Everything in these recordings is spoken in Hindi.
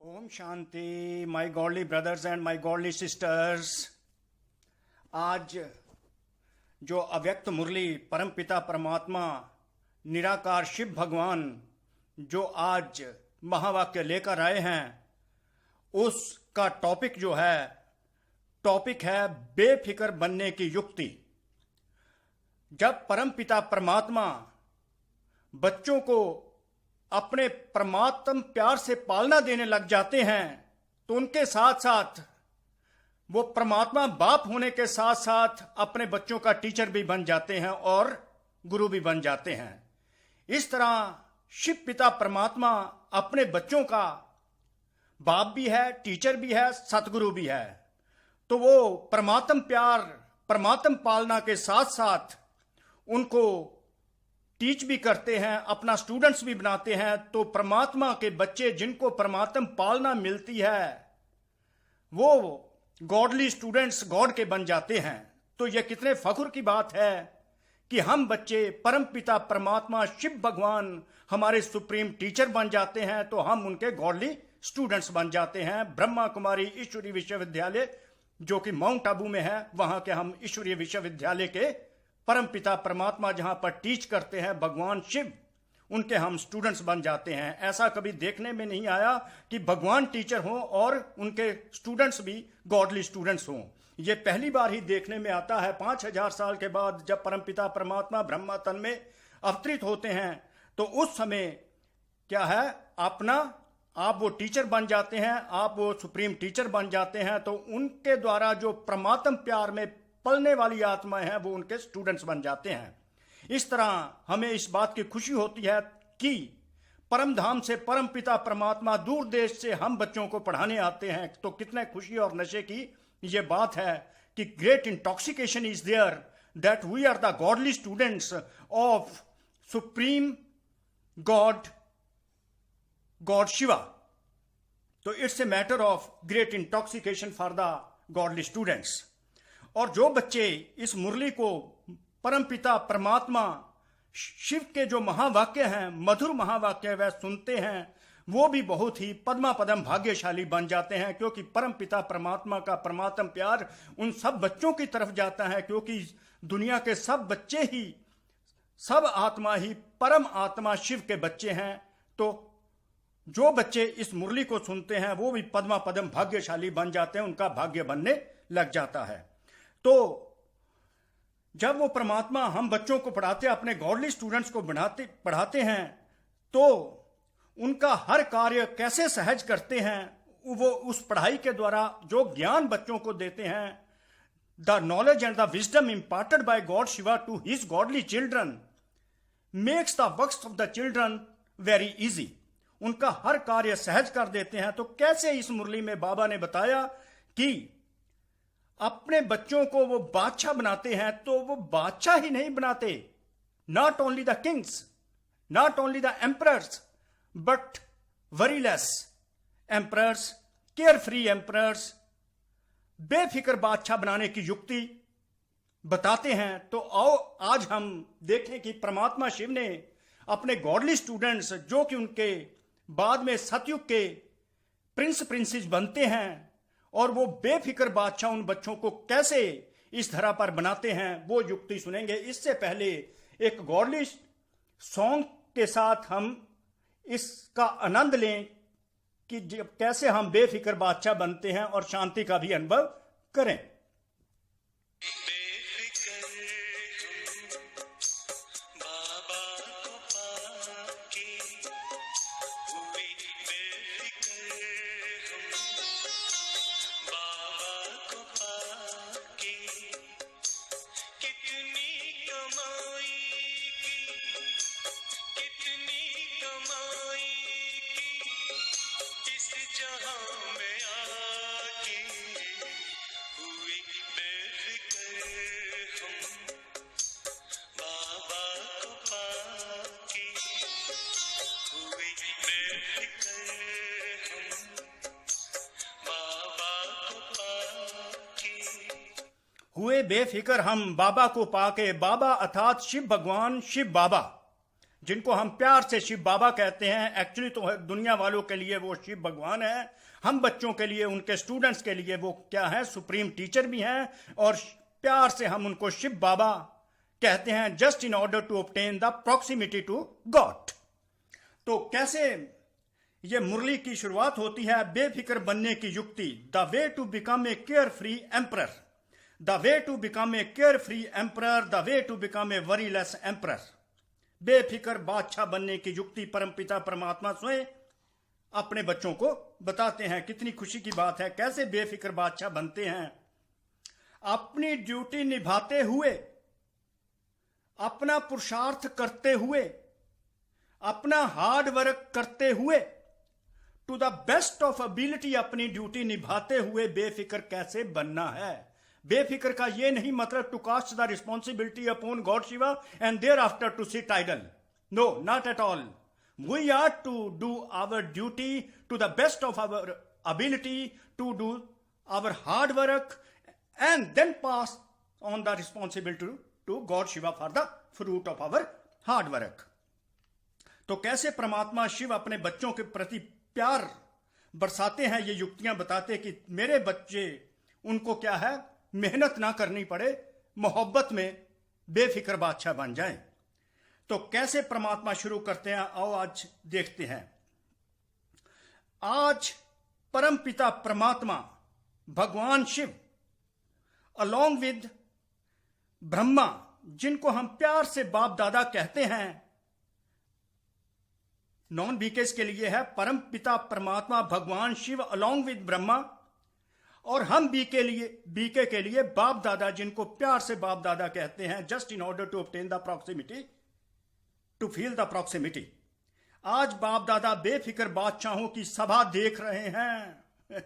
ओम शांति, my godly brothers and my godly sisters. आज जो अव्यक्त मुरली परमपिता परमात्मा निराकार शिव भगवान जो आज महावाक्य लेकर आए हैं, उसका टॉपिक है बेफिक्र बनने की युक्ति। जब परमपिता परमात्मा बच्चों को अपने परमात्म प्यार से पालना देने लग जाते हैं, तो उनके साथ साथ वो परमात्मा बाप होने के साथ साथ अपने बच्चों का टीचर भी बन जाते हैं और गुरु भी बन जाते हैं। इस तरह शिव पिता परमात्मा अपने बच्चों का बाप भी है, टीचर भी है, सतगुरु भी है। तो वो परमात्म प्यार, परमात्म पालना के साथ साथ उनको टीच भी करते हैं, अपना स्टूडेंट्स भी बनाते हैं। तो परमात्मा के बच्चे जिनको परमात्म पालना मिलती है, वो गॉडली स्टूडेंट्स गॉड के बन जाते हैं। तो यह कितने फख्र की बात है कि हम बच्चे परमपिता परमात्मा शिव भगवान हमारे सुप्रीम टीचर बन जाते हैं, तो हम उनके गॉडली स्टूडेंट्स बन जाते हैं। ब्रह्मा कुमारी ईश्वरीय विश्वविद्यालय जो कि माउंट आबू में है, वहां के हम ईश्वरीय विश्वविद्यालय के परमपिता परमात्मा जहां पर टीच करते हैं भगवान शिव, उनके हम स्टूडेंट्स बन जाते हैं। ऐसा कभी देखने में नहीं आया कि भगवान टीचर हों और उनके स्टूडेंट्स भी गॉडली स्टूडेंट्स हों। ये पहली बार ही देखने में आता है 5000 साल के बाद, जब परमपिता परमात्मा ब्रह्मा तन में अवतरित होते हैं। तो उस समय क्या है, आप वो टीचर बन जाते हैं, आप वो सुप्रीम टीचर बन जाते हैं। तो उनके द्वारा जो परमात्म प्यार में पलने वाली आत्माएं हैं, वो उनके स्टूडेंट्स बन जाते हैं। इस तरह हमें इस बात की खुशी होती है कि परम धाम से परम पिता परमात्मा दूर देश से हम बच्चों को पढ़ाने आते हैं। तो कितने खुशी और नशे की ये बात है कि great intoxication is there that we are the godly students of supreme god Shiva. तो it's a matter of great intoxication for the godly students. और जो बच्चे इस मुरली को परमपिता परमात्मा शिव के जो महावाक्य हैं, मधुर महावाक्य वह सुनते हैं, वो भी बहुत ही पद्मा पदम भाग्यशाली बन जाते हैं। क्योंकि परमपिता परमात्मा का परमात्म प्यार उन सब बच्चों की तरफ जाता है, क्योंकि दुनिया के सब बच्चे ही, सब आत्मा ही परम आत्मा शिव के बच्चे हैं। तो जो बच्चे इस मुरली को सुनते हैं वो भी पद्मा पदम भाग्यशाली बन जाते हैं, उनका भाग्य बनने लग जाता है। तो जब वो परमात्मा हम बच्चों को पढ़ाते, अपने गॉडली स्टूडेंट्स को पढ़ाते हैं, तो उनका हर कार्य कैसे सहज करते हैं, वो उस पढ़ाई के द्वारा जो ज्ञान बच्चों को देते हैं, the knowledge and the wisdom imparted by God Shiva to his godly children makes the works of the children very easy. उनका हर कार्य सहज कर देते हैं। तो कैसे इस मुरली में बाबा ने बताया कि अपने बच्चों को वो बादशाह बनाते हैं। तो वो बादशाह ही नहीं बनाते, not only the Kings, not only the emperors, but worry less emperors, care free emperors, बेफिक्र बादशाह बनाने की युक्ति बताते हैं। तो आओ आज हम देखें कि परमात्मा शिव ने अपने गॉडली स्टूडेंट्स, जो कि उनके बाद में सतयुग के प्रिंसेस बनते हैं, और वो बेफिक्र बादशाह उन बच्चों को कैसे इस धरा पर बनाते हैं, वो युक्ति सुनेंगे। इससे पहले एक गॉडली सॉन्ग के साथ हम इसका आनंद लें कि कैसे हम बेफिक्र बादशाह बनते हैं और शांति का भी अनुभव करें। हुए बेफिक्र हम बाबा को पाके, बाबा अर्थात शिव भगवान शिव बाबा। जिनको हम प्यार से शिव बाबा कहते हैं, एक्चुअली तो दुनिया वालों के लिए वो शिव भगवान है, हम बच्चों के लिए, उनके स्टूडेंट्स के लिए वो क्या है, सुप्रीम टीचर भी हैं, और प्यार से हम उनको शिव बाबा कहते हैं, just in order to obtain the proximity to God. तो कैसे ये मुरली की शुरुआत होती है, बेफिक्र बनने की युक्ति, the way to become a carefree emperor, the way to become a carefree emperor, the way to become a worryless emperor. बेफिक्र बादशाह बनने की युक्ति परमपिता परमात्मा स्वयं अपने बच्चों को बताते हैं। कितनी खुशी की बात है, कैसे बेफिक्र बादशाह बनते हैं। अपनी ड्यूटी निभाते हुए, अपना पुरुषार्थ करते हुए, अपना हार्ड वर्क करते हुए, to the best of ability अपनी ड्यूटी निभाते हुए बेफिक्र कैसे बनना है। बेफिक्र का यह नहीं मतलब to cast the responsibility upon God Shiva and thereafter to sit idle, no, not at all. We are to do our duty to the best of our ability, to do our hard work and then pass on the responsibility to God Shiva for the fruit of our hard work. तो कैसे परमात्मा शिव अपने बच्चों के प्रति प्यार बरसाते हैं, ये युक्तियां बताते कि मेरे बच्चे, उनको क्या है, मेहनत ना करनी पड़े, मोहब्बत में बेफिक्र बादशाह बन जाएं। तो कैसे परमात्मा शुरू करते हैं, आओ आज देखते हैं। आज परम पिता परमात्मा भगवान शिव अलॉन्ग विद ब्रह्मा, जिनको हम प्यार से बाप दादा कहते हैं, नॉन बीकेस के लिए है परम पिता परमात्मा भगवान शिव अलॉन्ग विद ब्रह्मा, और हम बीके के लिए बाप दादा, जिनको प्यार से बाप दादा कहते हैं, just in order to obtain the proximity, to feel the proximity. आज बाप दादा बेफिक्र बादशाहों की सभा देख रहे हैं।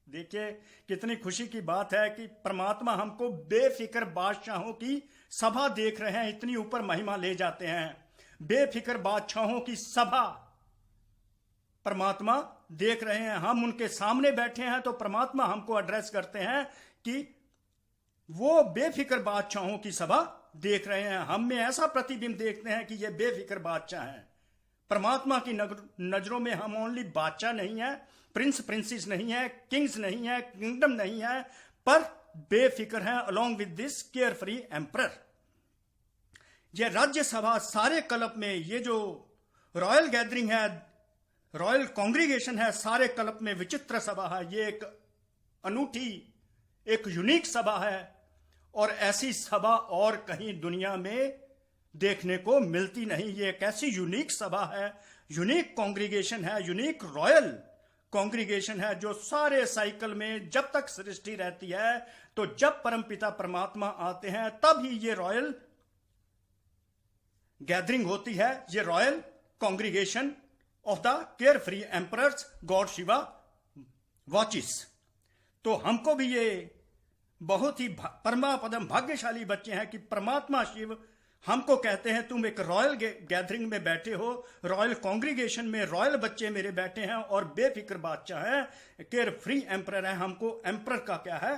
देखिए कितनी खुशी की बात है कि परमात्मा हमको बेफिक्र बादशाहों की सभा देख रहे हैं, इतनी ऊपर महिमा ले जाते हैं। बेफिक्र बादशाहों की सभा परमात्मा देख रहे हैं, हम उनके सामने बैठे हैं, तो परमात्मा हमको एड्रेस करते हैं कि वो बेफिक्र बादशाहों की सभा देख रहे हैं। हम में ऐसा प्रतिबिंब देखते हैं कि ये बेफिक्र बादशाह हैं। परमात्मा की नजरों में हम ओनली बादशाह नहीं है, प्रिंस प्रिंसेस नहीं है, किंग्स नहीं है, किंगडम नहीं है, पर बेफिक्र हैं along with this care free emperor. ये राज्यसभा सारे कल्प में, ये जो रॉयल गैदरिंग है, रॉयल कांग्रीगेशन है, सारे कल्प में विचित्र सभा है। ये एक अनूठी, एक यूनिक सभा है, और ऐसी सभा और कहीं दुनिया में देखने को मिलती नहीं। ये एक ऐसी यूनिक सभा है, यूनिक कांग्रीगेशन है, यूनिक रॉयल कांग्रीगेशन है, जो सारे साइकिल में जब तक सृष्टि रहती है, तो जब परमपिता परमात्मा आते हैं तब ही ये रॉयल गैदरिंग होती है, ये royal congregation of the care free emperors God Shiva watches. तो हमको भी ये बहुत ही परमापदम भाग्यशाली बच्चे हैं कि परमात्मा शिव हमको कहते हैं, तुम एक रॉयल गैदरिंग में बैठे हो, रॉयल कांग्रीगेशन में रॉयल बच्चे मेरे बैठे हैं, और बेफिक्र बादशाह है, केयर फ्री एम्परर है। हमको एम्परर का क्या है,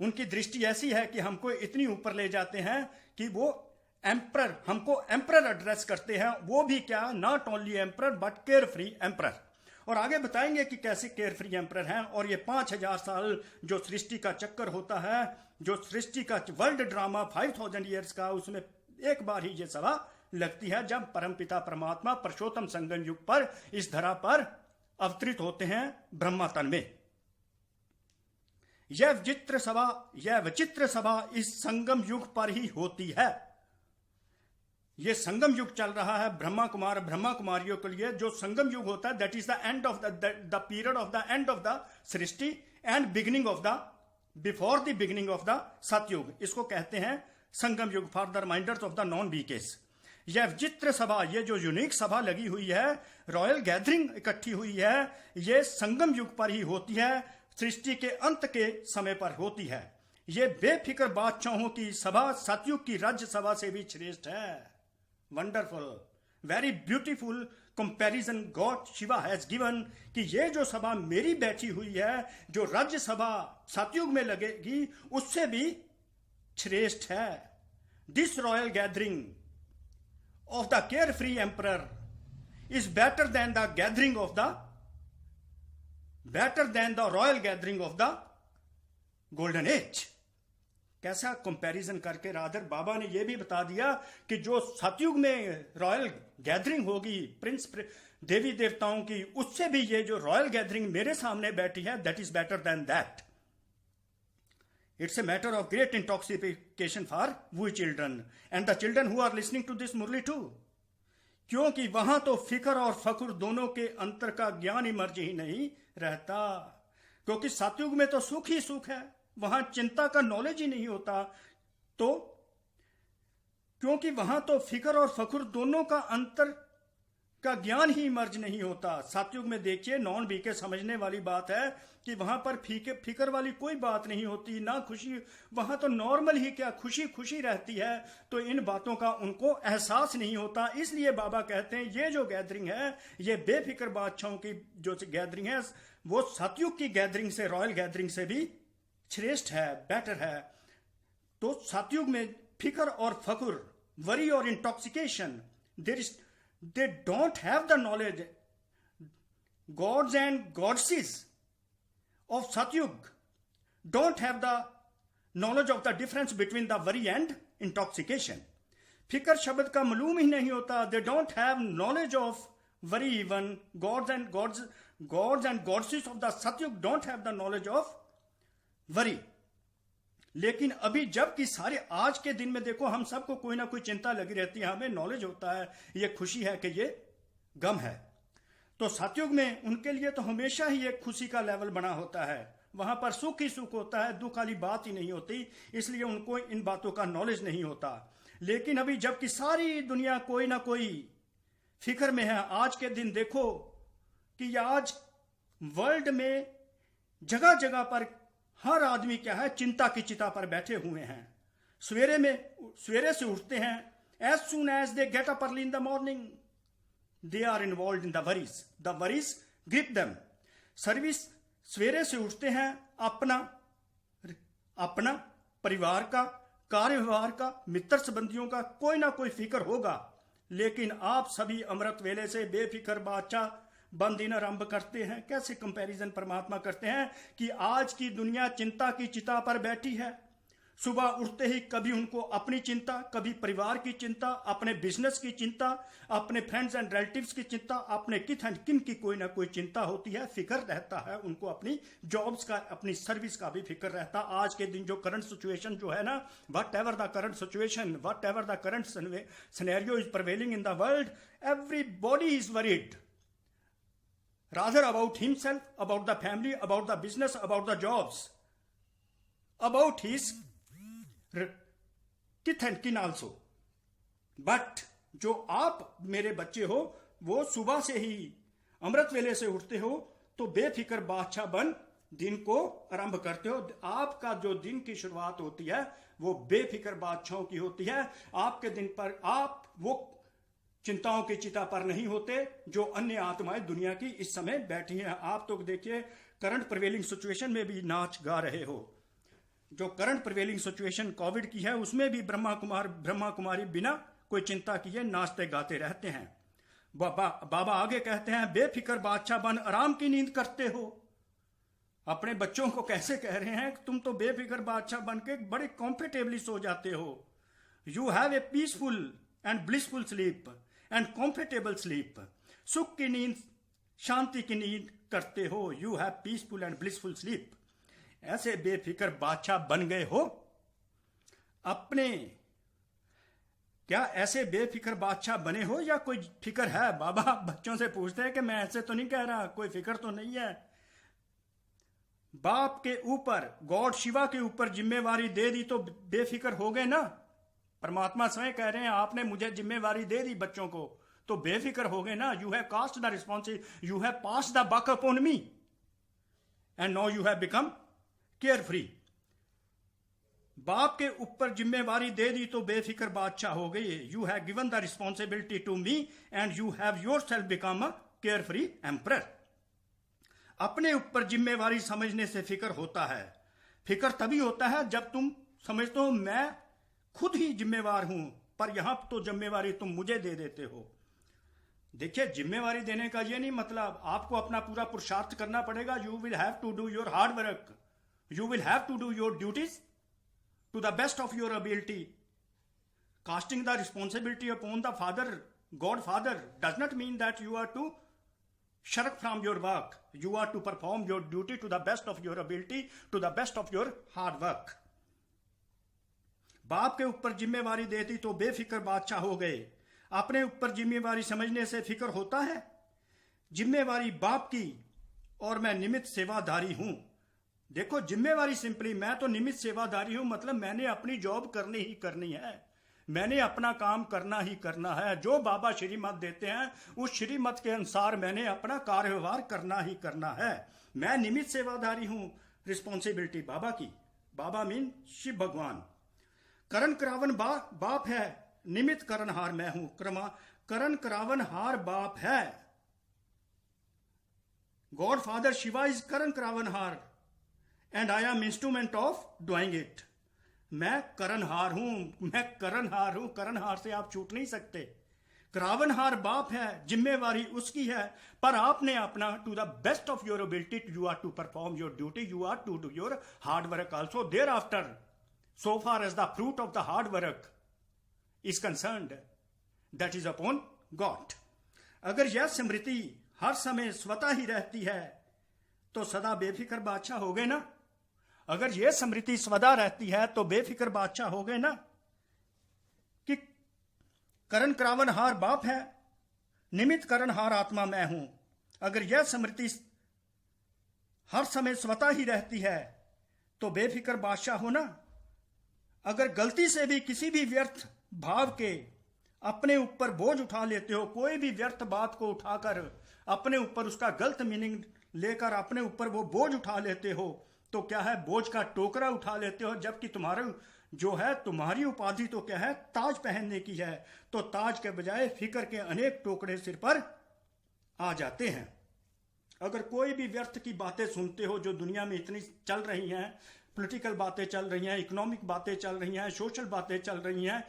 उनकी दृष्टि ऐसी है कि हमको इतनी ऊपर ले जाते हैं कि वो एम्परर, हमको एम्परर एड्रेस करते हैं, वो भी क्या, not only emperor but care free emperor. और आगे बताएंगे कि कैसे केयर फ्री एम्परर हैं। और ये 5000 साल जो सृष्टि का चक्कर होता है, जो सृष्टि का वर्ल्ड ड्रामा 5000 ईयर्स का, उसमें एक बार ही ये सभा लगती है, जब परमपिता परमात्मा पुरुषोत्तम संगम युग पर इस धरा पर अवतरित होते हैं ब्रह्मा तन में। यह विचित्र सभा इस संगम युग पर ही होती है। ये संगम युग चल रहा है ब्रह्मा कुमारियों के लिए। जो संगम युग होता है, that is the end of the period of the end of the srishti and beginning of the, before the beginning of the Satyuga. इसको कहते हैं Sangam Yuga, for the reminders of the non BKs. यह विचित्र सभा, ये जो यूनिक सभा लगी हुई है, रॉयल गैदरिंग इकट्ठी हुई है, ये संगम युग पर ही होती है, सृष्टि के अंत के समय पर होती है। ये बेफिक्र बादशाहों की सभा सतयुग की राज्य सभा से भी श्रेष्ठ है। Wonderful, very beautiful comparison God Shiva has given, कि ये जो सभा मेरी बैठी हुई है, जो राज्य सभा सतयुग में लगेगी, उससे भी श्रेष्ठ है। This royal gathering of the carefree emperor is better than the royal gathering of the golden age. कैसा कंपैरिजन करके राधर बाबा ने यह भी बता दिया कि जो सतयुग में रॉयल गैदरिंग होगी प्रिंस देवी देवताओं की, उससे भी ये जो रॉयल गैदरिंग मेरे सामने बैठी है, that is better than that. It's a matter of great intoxication for we children and the children who are listening to this Murli too. क्योंकि वहां तो फिक्र और फकुर दोनों के अंतर का ज्ञान इमर्ज ही नहीं रहता. क्योंकि सतयुग में तो सुख ही सुख है, वहां चिंता का नॉलेज ही नहीं होता. तो क्योंकि वहां तो फिक्र और फकुर दोनों का अंतर का ज्ञान ही इमर्ज नहीं होता. सतयुग में देखिए, नॉन बीके समझने वाली बात है कि वहां पर फिक्र वाली कोई बात नहीं होती, ना खुशी. वहां तो नॉर्मल ही क्या खुशी खुशी रहती है. तो इन बातों का उनको एहसास नहीं होता. इसलिए बाबा कहते हैं ये जो गैदरिंग है, ये बेफिक्र बादशाहों की जो गैदरिंग है, वो सतयुग की गैदरिंग से, रॉयल गैदरिंग से भी श्रेष्ठ है, बेटर है. तो सतयुग में फिक्र और फकुर, वरी और intoxication, they don't have the knowledge. Gods and goddesses of Satyug don't have the knowledge of the difference between the worry and intoxication. फिक्र शब्द का मालूम ही नहीं होता. They don't have knowledge of worry even. Gods and goddesses of the Satyug don't have the knowledge of worry. लेकिन अभी जबकि सारे आज के दिन में देखो, हम सबको कोई ना कोई चिंता लगी रहती है. हमें नॉलेज होता है ये खुशी है कि ये गम है. तो सतयुग में उनके लिए तो हमेशा ही एक खुशी का लेवल बना होता है. वहां पर सुख ही सुख होता है, दुख वाली बात ही नहीं होती. इसलिए उनको इन बातों का नॉलेज नहीं होता. लेकिन अभी जबकि सारी दुनिया कोई ना कोई फिक्र में है, आज के दिन देखो कि आज वर्ल्ड में जगह जगह पर हर आदमी क्या है, चिंता की चिता पर बैठे हुए हैं. सवेरे से उठते हैं, as soon as they get up early in the morning they are involve in the worries grip them. सवेरे से उठते हैं, अपना परिवार का, कार्य व्यवहार का, मित्र संबंधियों का कोई ना कोई फिक्र होगा. लेकिन आप सभी अमृत वेले से बेफिक्र बादशाह बन दिन आरंभ करते हैं. कैसे कंपैरिजन परमात्मा करते हैं कि आज की दुनिया चिंता की चिता पर बैठी है. सुबह उठते ही कभी उनको अपनी चिंता, कभी परिवार की चिंता, अपने बिजनेस की चिंता, अपने फ्रेंड्स एंड रिलेटिव्स की चिंता, अपने किथ एंड किन की कोई ना कोई चिंता होती है. फिक्र रहता है उनको, अपनी जॉब्स का, अपनी सर्विस का भी फिक्र रहता. आज के दिन जो करंट सिचुएशन जो है ना, what ever the current situation, what ever the current scenario is prevailing in the world, everybody is worried. Rather about himself, about the family, about the business, about the jobs, about his kith and kin also. But जो आप मेरे बच्चे हो, वो सुबह से ही अमृत वेले से उठते हो तो बेफिक्र बादशाह बन दिन को आरंभ करते हो. आपका जो दिन की शुरुआत होती है वो बेफिक्र बादशाहों की होती है. आपके दिन पर आप वो चिंताओं की चिता पर नहीं होते जो अन्य आत्माएं दुनिया की इस समय बैठी हैं. आप तो देखिए करंट प्रिवेलिंग सिचुएशन में भी नाच गा रहे हो. जो करंट प्रिवेलिंग सिचुएशन कोविड की है, उसमें भी ब्रह्मा कुमारी बिना कोई चिंता किए नाचते गाते रहते हैं. बाबा आगे कहते हैं, बेफिक्र बादशाह बन आराम की नींद करते हो. अपने बच्चों को कैसे कह रहे हैं, तुम तो बेफिक्र बादशाह बन के बड़े कंफर्टेबली सो जाते हो. You have a peaceful and blissful sleep and comfortable sleep. सुख की नींद, शांति की नींद करते हो. You have peaceful and blissful sleep. ऐसे बेफिक्र बादशाह बन गए हो अपने. क्या ऐसे बेफिक्र बादशाह बने हो या कोई फिक्र है? बाबा बच्चों से पूछते हैं कि मैं ऐसे तो नहीं कह रहा, कोई फिक्र तो नहीं है. बाप के ऊपर, गॉड शिवा के ऊपर जिम्मेवारी दे दी तो बेफिक्र हो गए ना. परमात्मा स्वयं कह रहे हैं, आपने मुझे जिम्मेवारी दे दी बच्चों को तो बेफिक्र हो गए ना. You have cast the responsibility, you have pass the buck upon me and now you have become carefree. बाप के ऊपर जिम्मेवारी दे दी तो बेफिक्र बादशाह हो गए. You have given the responsibility to me and you have yourself become a carefree emperor. अपने ऊपर जिम्मेवारी समझने से फिक्र होता है. फिक्र तभी होता है जब तुम समझते हो मैं खुद ही जिम्मेवार हूं, पर यहां तो जिम्मेवारी तुम मुझे दे देते हो। देखिए, जिम्मेवारी देने का ये नहीं मतलब आपको अपना पूरा पुरुषार्थ करना पड़ेगा। You will have to do your hard work, you will have to do your duties to the best of your ability. Casting the responsibility upon the Father, God Father, does not mean that you are to shirk from your work. You are to perform your duty to the best of your ability, to the best of your hard work. बाप के ऊपर जिम्मेवारी दे दी तो बेफिक्र बादशाह हो गए। अपने ऊपर जिम्मेवारी समझने से फिक्र होता है? जिम्मेवारी बाप की और मैं निमित्त सेवाधारी हूं। देखो, जिम्मेवारी सिंपली मैं तो निमित्त सेवाधारी हूं, मतलब मैंने अपनी जॉब करनी ही करनी है, मैंने अपना काम करना ही करना है। जो बाबा श्रीमत देते हैं उस श्रीमत के अनुसार मैंने अपना कार्यव्यवहार करना ही करना है। मैं निमित्त सेवाधारी हूं, रिस्पॉन्सिबिलिटी बाबा की। बाबा मीन शिव भगवान। करण करावन बाप है, निमित्त करणहार मैं हूं। करण करावनहार बाप है। गॉड फादर शिवा इज करण करावनहार and I am instrument of doing it. मैं करणहार हूं, मैं करणहार हूं। करणहार से आप छूट नहीं सकते। करावनहार बाप है, जिम्मेवारी उसकी है, पर आपने अपना to the best of your ability you are to perform your duty, you are to do your hard work also thereafter, so far as the fruit of the hard work is concerned, that is upon God. अगर यह स्मृति हर समय स्वतः ही रहती है तो सदा बेफिक्र बादशाह हो गए ना। अगर यह स्मृति सदा रहती है तो बेफिक्र बादशाह हो गए ना कि करण करावनहार बाप है, निमित्त करणहार आत्मा मैं हूं। अगर यह स्मृति हर समय स्वतः ही रहती है तो बेफिक्र बादशाह हो ना। अगर गलती से भी किसी भी व्यर्थ भाव के अपने ऊपर बोझ उठा लेते हो, कोई भी व्यर्थ बात को उठाकर अपने ऊपर उसका गलत मीनिंग लेकर अपने ऊपर वो बोझ उठा लेते हो, तो क्या है, बोझ का टोकरा उठा लेते हो। जबकि तुम्हारा जो है, तुम्हारी उपाधि तो क्या है, ताज पहनने की है, तो ताज के बजाय फिक्र के अनेक टोकरे सिर पर आ जाते हैं। अगर कोई भी व्यर्थ की बातें सुनते हो जो दुनिया में इतनी चल रही हैं, पॉलिटिकल बातें चल रही हैं, इकोनॉमिक बातें चल रही हैं, सोशल बातें चल रही हैं,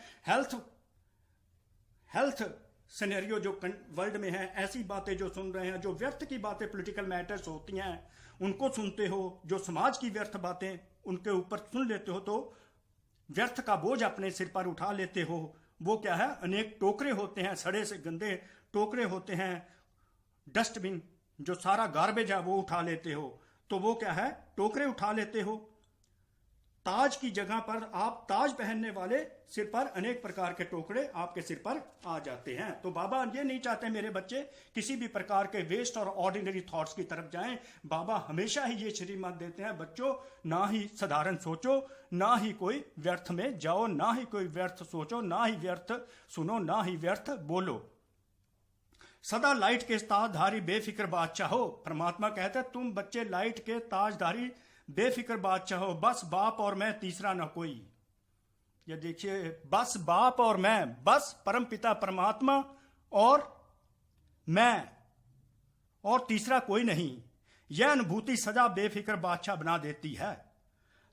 हेल्थ सिनेरियो जो वर्ल्ड में है, ऐसी बातें जो सुन रहे हैं, जो व्यर्थ की बातें पॉलिटिकल मैटर्स होती हैं उनको सुनते हो, जो समाज की व्यर्थ बातें उनके ऊपर सुन लेते हो, तो व्यर्थ का बोझ अपने सिर पर उठा लेते हो। वो क्या है, अनेक टोकरे होते हैं, सड़े से गंदे टोकरे होते हैं, डस्टबिन जो सारा गार्बेज है वो उठा लेते हो, तो वो क्या है, टोकरे उठा लेते हो। ताज की जगह पर आप ताज पहनने वाले सिर पर अनेक प्रकार के टोकरे आपके सिर पर आ जाते हैं। तो बाबा ये नहीं चाहते मेरे बच्चे किसी भी प्रकार के वेस्ट और ऑर्डिनरी थॉट्स की तरफ जाएं। बाबा हमेशा ही ये श्रीमत देते हैं, बच्चों ना ही साधारण सोचो, ना ही कोई व्यर्थ में जाओ, ना ही कोई व्यर्थ सोचो, ना ही व्यर्थ सुनो, ना ही व्यर्थ बोलो। सदा लाइट के ताजधारी बेफिक्र बादशाह हो। परमात्मा कहते हैं तुम बच्चे लाइट के ताजधारी बेफिक्र बादशाह हो, बस बाप और मैं, तीसरा ना कोई। ये देखिए, बस बाप और मैं, बस परम पिता परमात्मा और मैं, और तीसरा कोई नहीं। यह अनुभूति सदा बेफिक्र बादशाह बना देती है।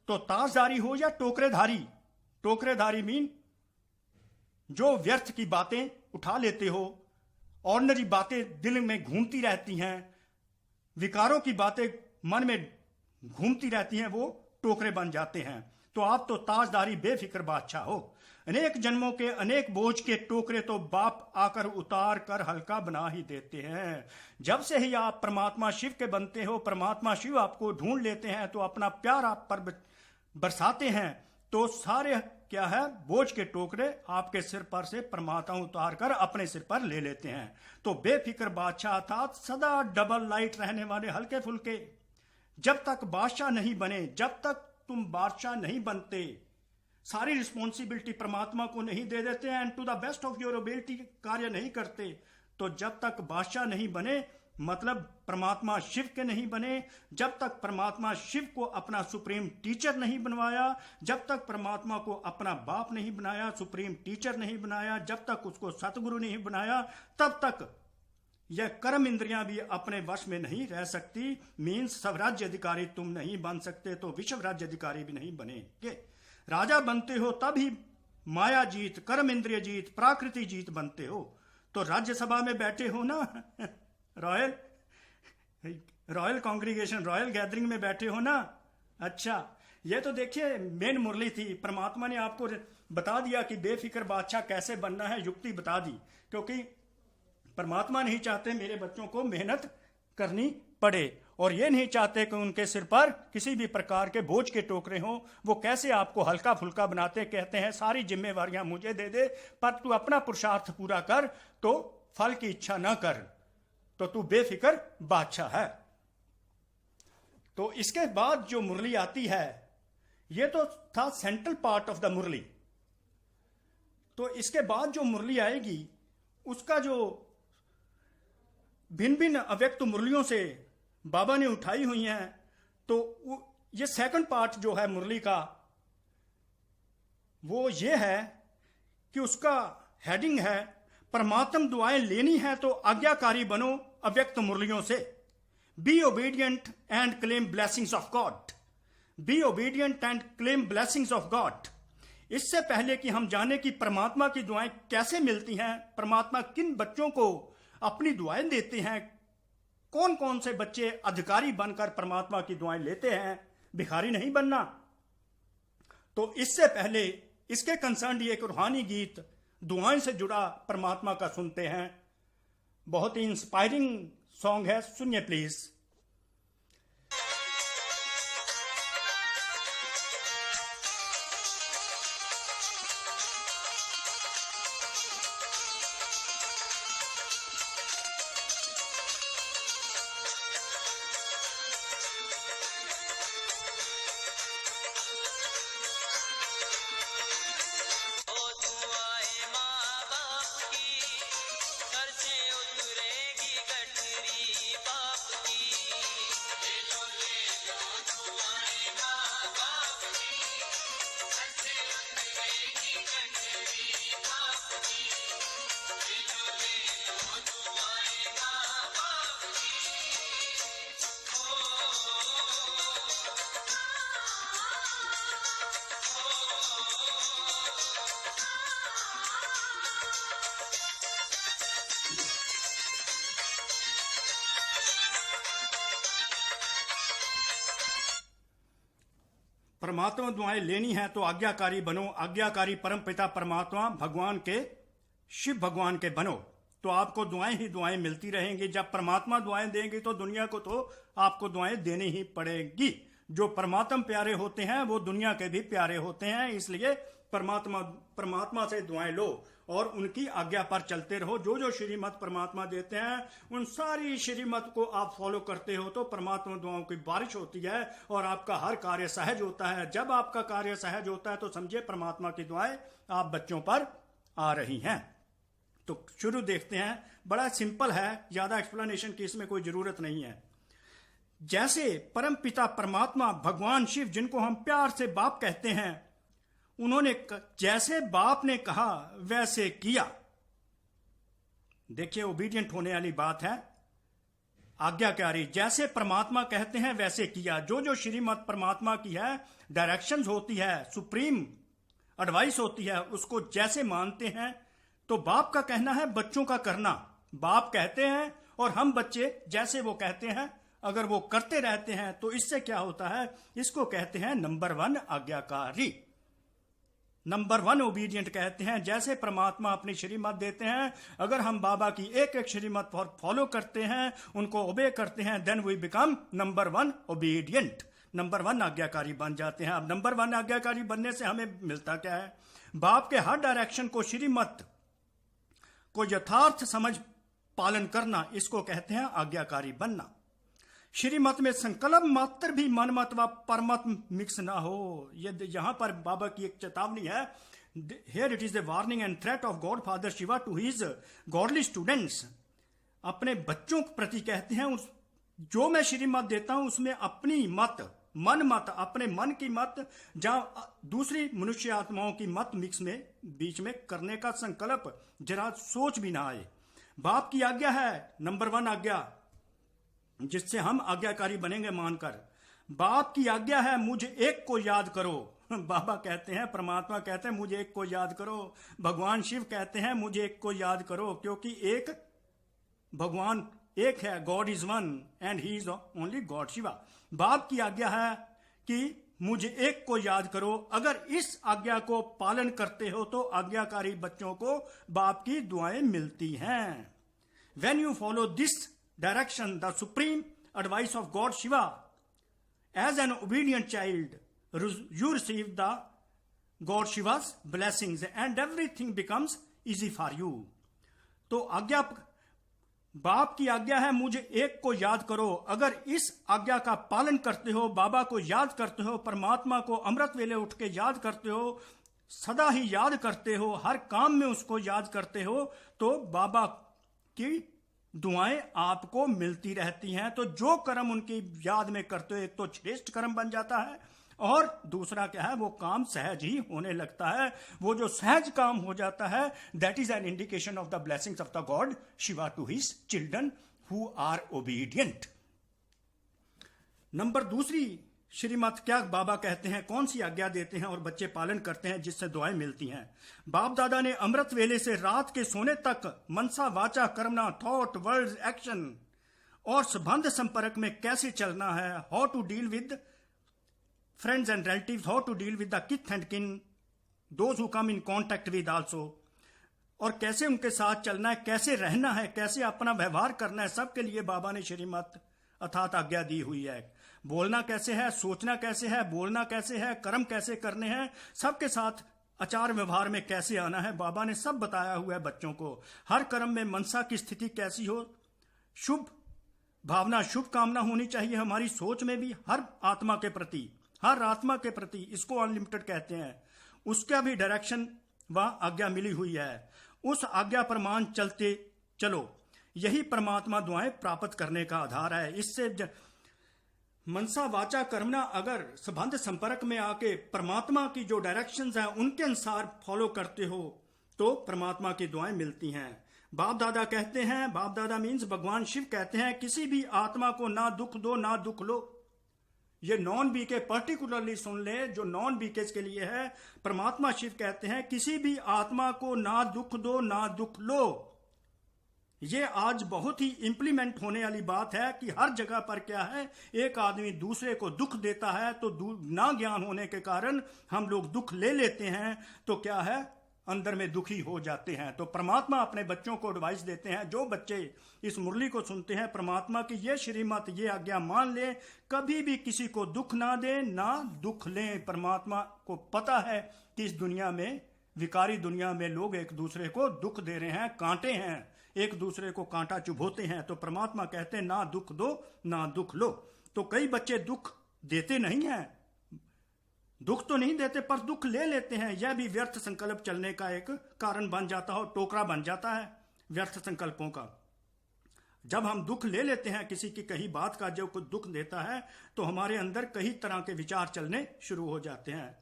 तो ताजधारी हो या टोकरेधारी, टोकरेधारी मीन जो व्यर्थ की बातें उठा लेते हो, ऑर्डिनरी बातें दिल में घूमती रहती हैं, विकारों की बातें मन में घूमती रहती हैं, वो टोकरे बन जाते हैं। तो आप तो ताजदारी बेफिक्र बादशाह हो। अनेक जन्मों के अनेक बोझ के टोकरे तो बाप आकर उतार कर हल्का बना ही देते हैं। जब से ही आप परमात्मा शिव के बनते हो, परमात्मा शिव आपको ढूंढ लेते हैं, तो अपना प्यार आप पर बरसाते हैं, तो सारे क्या है, बोझ के टोकरे आपके सिर पर से परमात्मा उतार कर अपने सिर पर ले लेते हैं। तो बेफिक्र बादशाह अर्थात सदा डबल लाइट रहने वाले हल्के फुल्के। जब तक बादशाह नहीं बने, जब तक तुम बादशाह नहीं बनते, सारी रिस्पॉन्सिबिलिटी परमात्मा को नहीं दे देते and to the best of your ability कार्य नहीं करते, तो जब तक बादशाह नहीं बने, मतलब परमात्मा शिव के नहीं बने, जब तक परमात्मा शिव को अपना सुप्रीम टीचर नहीं बनवाया, जब तक परमात्मा को अपना बाप नहीं बनाया, सुप्रीम टीचर नहीं बनाया, जब तक उसको सतगुरु नहीं बनाया, तब तक यह कर्म इंद्रियां भी अपने वश में नहीं रह सकती। मीन्स स्वराज्य अधिकारी तुम नहीं बन सकते, तो विश्व राज्य अधिकारी भी नहीं बनेंगे। राजा बनते हो तब ही माया जीत, कर्म इंद्रिय जीत, प्राकृति जीत बनते हो। तो राज्यसभा में बैठे हो ना, रॉयल कांग्रीगेशन, रॉयल गैदरिंग में बैठे हो ना। अच्छा, ये तो देखिए मेन मुरली थी। परमात्मा ने आपको बता दिया कि बेफिक्र बादशाह कैसे बनना है, युक्ति बता दी, क्योंकि परमात्मा नहीं चाहते मेरे बच्चों को मेहनत करनी पड़े, और ये नहीं चाहते कि उनके सिर पर किसी भी प्रकार के बोझ के टोकरे हों। वो कैसे आपको हल्का फुल्का बनाते, कहते हैं सारी जिम्मेवारियां मुझे दे दे, पर तू अपना पुरुषार्थ पूरा कर, तो फल की इच्छा ना कर, तो तू बेफिक्र बादशाह है। तो इसके बाद जो मुरली आती है, ये तो था सेंट्रल पार्ट ऑफ द मुरली। तो इसके बाद जो मुरली आएगी, उसका जो भिन्न भिन्न अव्यक्त मुरलियों से बाबा ने उठाई हुई हैं, तो ये सेकंड पार्ट जो है मुरली का, वो ये है कि उसका हेडिंग है परमात्म दुआएं लेनी है तो आज्ञाकारी बनो अव्यक्त मुरलियों से। Be obedient and claim blessings of God. Be obedient and claim blessings of God. इससे पहले कि हम जाने कि परमात्मा की दुआएं कैसे मिलती हैं, परमात्मा किन बच्चों को अपनी दुआएं देते हैं, कौन कौन से बच्चे अधिकारी बनकर परमात्मा की दुआएं लेते हैं, भिखारी नहीं बनना। तो इससे पहले इसके कंसर्न एक रूहानी गीत दुआएं से जुड़ा परमात्मा का सुनते हैं। बहुत ही इंस्पायरिंग सॉन्ग है, सुनिए प्लीज। परमात्मा दुआएं लेनी है तो आज्ञाकारी बनो, आज्ञाकारी परम पिता परमात्मा भगवान के, शिव भगवान के बनो, तो आपको दुआएं ही दुआएं मिलती रहेंगी। जब परमात्मा दुआएं देंगे तो दुनिया को तो आपको दुआएं देनी ही पड़ेगी। जो परमात्मा प्यारे होते हैं वो दुनिया के भी प्यारे होते हैं, इसलिए परमात्मा से दुआएं लो और उनकी आज्ञा पर चलते रहो। जो जो श्रीमत परमात्मा देते हैं उन सारी श्रीमत को आप फॉलो करते हो तो परमात्मा दुआओं की बारिश होती है और आपका हर कार्य सहज होता है। जब आपका कार्य सहज होता है तो समझिए परमात्मा की दुआएं आप बच्चों पर आ रही हैं। तो शुरू देखते हैं, बड़ा सिंपल है, ज्यादा एक्सप्लेनेशन की इसमें कोई जरूरत नहीं है। जैसे परम पिता परमात्मा भगवान शिव, जिनको हम प्यार से बाप कहते हैं, उन्होंने जैसे बाप ने कहा वैसे किया। देखिए ओबीडियंट होने वाली बात है, आज्ञाकारी। जैसे परमात्मा कहते हैं वैसे किया। जो जो श्रीमत परमात्मा की है, डायरेक्शंस होती है, सुप्रीम एडवाइस होती है, उसको जैसे मानते हैं। तो बाप का कहना है बच्चों का करना। बाप कहते हैं और हम बच्चे जैसे वो कहते हैं अगर वो करते रहते हैं तो इससे क्या होता है, इसको कहते हैं नंबर 1 आज्ञाकारी। नंबर 1 ओबीडियंट कहते हैं। जैसे परमात्मा अपनी श्रीमत देते हैं, अगर हम बाबा की एक एक श्रीमत फॉलो करते हैं, उनको ओबे करते हैं, then we become number 1 obedient. Number 1 आज्ञाकारी बन जाते हैं। अब नंबर 1 आज्ञाकारी बनने से हमें मिलता क्या है? बाप के हर डायरेक्शन को, श्रीमत को यथार्थ समझ पालन करना, इसको कहते हैं आज्ञाकारी बनना। श्रीमत में संकल्प मात्र भी मन मत व परमत मिक्स ना हो। ये यहां पर बाबा की एक चेतावनी है। Here it is the warning and threat of God Father Shiva to his godly students। अपने बच्चों के प्रति कहते हैं, जो मैं श्रीमत देता हूं उसमें अपनी मत, मन मत, अपने मन की मत, जहां दूसरी मनुष्य आत्माओं की मत मिक्स में बीच में करने का संकल्प जरा सोच भी ना आए। बाप की आज्ञा है नंबर 1 आज्ञा, जिससे हम आज्ञाकारी बनेंगे मानकर। बाप की आज्ञा है मुझे एक को याद करो। बाबा कहते हैं, परमात्मा कहते हैं मुझे एक को याद करो, भगवान शिव कहते हैं मुझे एक को याद करो, क्योंकि एक भगवान एक है, God is one and he is only God Shiva. बाप की आज्ञा है कि मुझे एक को याद करो। अगर इस आज्ञा को पालन करते हो तो आज्ञाकारी बच्चों को बाप की दुआएं मिलती हैं। When you follow this direction, the supreme advice of God Shiva, as an obedient child, you receive the God Shiva's blessings and everything becomes easy for you. तो आज्ञा, बाप की आज्ञा है मुझे एक को याद करो। अगर इस आज्ञा का पालन करते हो, बाबा को याद करते हो, परमात्मा को अमृत वेले उठ के याद करते हो, सदा ही याद करते हो, हर काम में उसको याद करते हो, तो बाबा की दुआएं आपको मिलती रहती हैं। तो जो कर्म उनकी याद में करते हो, एक तो श्रेष्ठ कर्म बन जाता है और दूसरा क्या है, वो काम सहज ही होने लगता है। वो जो सहज काम हो जाता है, that is an indication of the blessings of the God Shiva to his children who are obedient. Number दूसरी, श्रीमत क्या बाबा कहते हैं, कौन सी आज्ञा देते हैं और बच्चे पालन करते हैं जिससे दुआएं मिलती हैं। बाप दादा ने अमृत वेले से रात के सोने तक मनसा वाचा कर्मना, थॉट, वर्ड्स, एक्शन और संबंध संपर्क में कैसे चलना है, how to deal with friends and relatives, how to deal with the kith and kin, those who come in contact with also, और कैसे उनके साथ चलना है, कैसे रहना है, कैसे अपना व्यवहार करना है, सबके लिए बाबा ने श्रीमत अर्थात आज्ञा दी हुई है। बोलना कैसे है, सोचना कैसे है, बोलना कैसे है, कर्म कैसे करने हैं, सबके साथ आचार व्यवहार में कैसे आना है, बाबा ने सब बताया हुआ है बच्चों को। हर कर्म में मनसा की स्थिति कैसी हो, शुभ भावना, शुभ कामना होनी चाहिए हमारी सोच में भी, हर आत्मा के प्रति, हर आत्मा के प्रति, इसको अनलिमिटेड कहते हैं। उसका भी डायरेक्शन व आज्ञा मिली हुई है। उस आज्ञा प्रमाण चलते चलो, यही परमात्मा दुआएं प्राप्त करने का आधार है। इससे मनसा वाचा कर्मना, अगर संबंध संपर्क में आके परमात्मा की जो डायरेक्शंस हैं उनके अनुसार फॉलो करते हो तो परमात्मा की दुआएं मिलती हैं। बाप दादा कहते हैं, बाप दादा मीन्स भगवान शिव कहते हैं, किसी भी आत्मा को ना दुख दो ना दुख लो। ये नॉन बीके पर्टिकुलरली सुन ले, जो नॉन बीकेज के लिए है। परमात्मा शिव कहते हैं किसी भी आत्मा को ना दुख दो ना दुख लो। ये आज बहुत ही इंप्लीमेंट होने वाली बात है कि हर जगह पर क्या है, एक आदमी दूसरे को दुख देता है तो ना ज्ञान होने के कारण हम लोग दुख ले लेते हैं, तो क्या है, अंदर में दुखी हो जाते हैं। तो परमात्मा अपने बच्चों को एडवाइस देते हैं, जो बच्चे इस मुरली को सुनते हैं, परमात्मा की ये श्रीमत, ये आज्ञा मान ले, कभी भी किसी को दुख ना दे ना दुख लें। परमात्मा को पता है कि इस दुनिया में, विकारी दुनिया में, लोग एक दूसरे को दुख दे रहे हैं, कांटे हैं, एक दूसरे को कांटा चुभोते हैं। तो परमात्मा कहते हैं ना दुख दो ना दुख लो। तो कई बच्चे दुख देते नहीं हैं, दुख तो नहीं देते पर दुख ले लेते हैं। यह भी व्यर्थ संकल्प चलने का एक कारण बन जाता है, टोकरा बन जाता है व्यर्थ संकल्पों का। जब हम दुख ले लेते हैं किसी की कही बात का, जो कुछ दुख देता है, तो हमारे अंदर कई तरह के विचार चलने शुरू हो जाते हैं।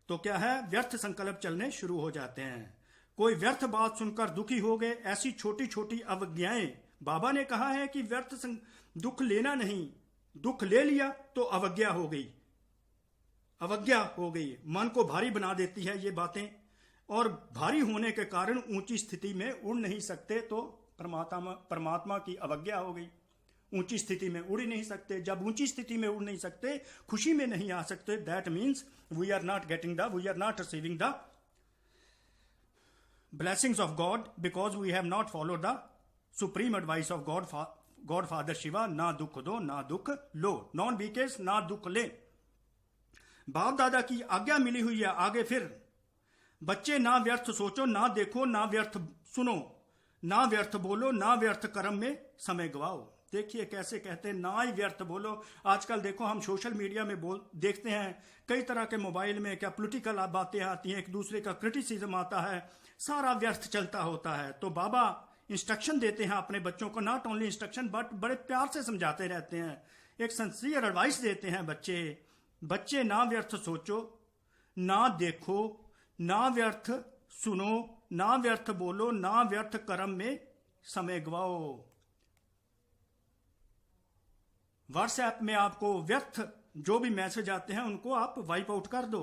तो क्या है, व्यर्थ संकल्प चलने शुरू हो जाते हैं। कोई व्यर्थ बात सुनकर दुखी हो गए, ऐसी छोटी छोटी अवज्ञाएं, बाबा ने कहा है कि व्यर्थ दुख लेना नहीं, दुख ले लिया तो अवज्ञा हो गई, अवज्ञा हो गई, मन को भारी बना देती है ये बातें, और भारी होने के कारण ऊंची स्थिति में उड़ नहीं सकते, तो परमात्मा की अवज्ञा हो गई। ऊंची स्थिति में उड़ ही नहीं सकते। जब ऊंची स्थिति में उड़ नहीं सकते, खुशी में नहीं आ सकते, that means we are not receiving the blessings of God because we have not followed the supreme advice of God Father Shiva, ना दुख दो ना दुख लो, नॉन बीकेस ना दुख ले। बाप दादा की आज्ञा मिली हुई है। आगे फिर, बच्चे ना व्यर्थ सोचो ना देखो ना व्यर्थ सुनो, ना व्यर्थ बोलो ना व्यर्थ कर्म में समय गवाओ। देखिए कैसे कहते हैं, ना ही व्यर्थ बोलो। आजकल देखो हम सोशल मीडिया में देखते हैं, कई तरह के मोबाइल में क्या पॉलिटिकल बातें आती हैं, एक दूसरे का क्रिटिसिज्म आता है, सारा व्यर्थ चलता होता है। तो बाबा इंस्ट्रक्शन देते हैं अपने बच्चों को, नॉट ओनली इंस्ट्रक्शन बट बड़े प्यार से समझाते रहते हैं, एक सिंसियर एडवाइस देते हैं। बच्चे ना व्यर्थ सोचो ना देखो ना व्यर्थ सुनो ना व्यर्थ बोलो ना व्यर्थ कर्म में समय गवाओ। व्हाट्सएप में आपको व्यर्थ जो भी मैसेज आते हैं उनको आप वाइप आउट कर दो।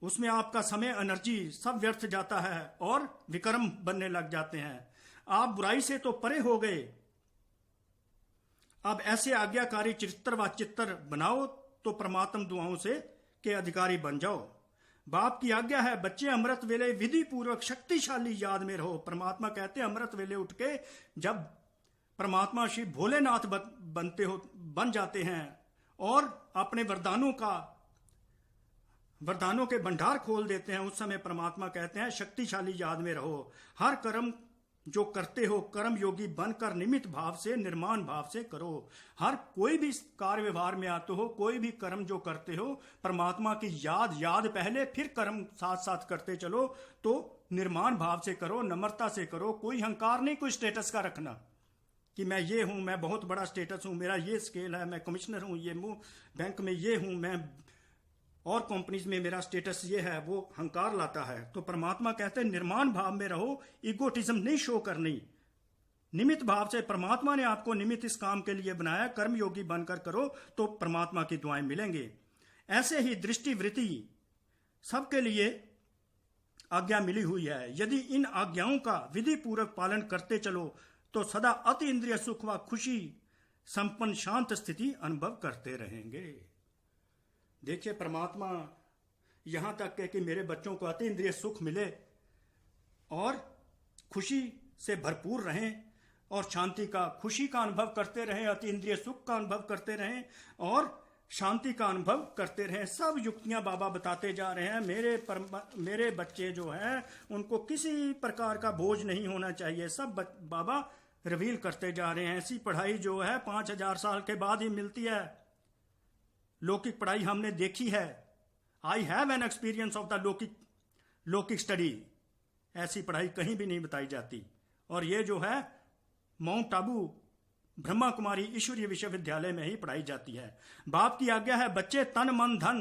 उसमें आपका समय, एनर्जी सब व्यर्थ जाता है और विक्रम बनने लग जाते हैं। आप बुराई से तो परे हो गए, अब ऐसे आज्ञाकारी चरित्र व चित्र बनाओ तो परमात्म दुआओं से के अधिकारी बन जाओ। बाप की आज्ञा है बच्चे अमृत वेले विधि पूर्वक शक्तिशाली याद में रहो। परमात्मा कहते हैं अमृत वेले उठ के जब परमात्मा श्री भोलेनाथ बन जाते हैं और अपने वरदानों के भंडार खोल देते हैं, उस समय परमात्मा कहते हैं शक्तिशाली याद में रहो। हर कर्म जो करते हो कर्म योगी बनकर निमित्त भाव से, निर्माण भाव से करो। हर कोई भी कार्य व्यवहार में आते हो, कोई भी कर्म जो करते हो परमात्मा की याद पहले, फिर कर्म साथ साथ करते चलो। तो निर्माण भाव से करो, नम्रता से करो। कोई अहंकार नहीं, कोई स्टेटस का रखना कि मैं ये हूं, मैं बहुत बड़ा स्टेटस हूं, मेरा ये स्केल है, मैं कमिश्नर हूं, ये बैंक में ये हूं, मैं और कंपनीज में मेरा स्टेटस ये है, वो अहंकार लाता है। तो परमात्मा कहते हैं निर्माण भाव में रहो, इगोटिज्म नहीं शो करनी। निमित्त भाव से, परमात्मा ने आपको निमित्त इस काम के लिए बनाया, कर्मयोगी बनकर करो तो परमात्मा की दुआएं मिलेंगे। ऐसे ही दृष्टि वृत्ति सबके लिए आज्ञा मिली हुई है। यदि इन आज्ञाओं का विधि पूर्वक पालन करते चलो तो सदा अति इंद्रिय सुख व खुशी संपन्न शांत स्थिति अनुभव करते रहेंगे। देखिए परमात्मा यहां तक है कि मेरे बच्चों को अति इंद्रिय सुख मिले और खुशी से भरपूर रहें और शांति का, खुशी का अनुभव करते रहें, अति इंद्रिय सुख का अनुभव करते रहें और शांति का अनुभव करते रहें। सब युक्तियां बाबा बताते जा रहे हैं। मेरे बच्चे जो हैं उनको किसी प्रकार का बोझ नहीं होना चाहिए, सब बाबा रिवील करते जा रहे हैं। ऐसी पढ़ाई जो है 5000 साल के बाद ही मिलती है। लौकिक पढ़ाई हमने देखी है। I have an experience of the लौकिक स्टडी। ऐसी पढ़ाई कहीं भी नहीं बताई जाती। और ये जो है माउंट आबू ब्रह्मा कुमारी ईश्वरीय विश्वविद्यालय में ही पढ़ाई जाती है। बाप की आज्ञा है बच्चे तन मन धन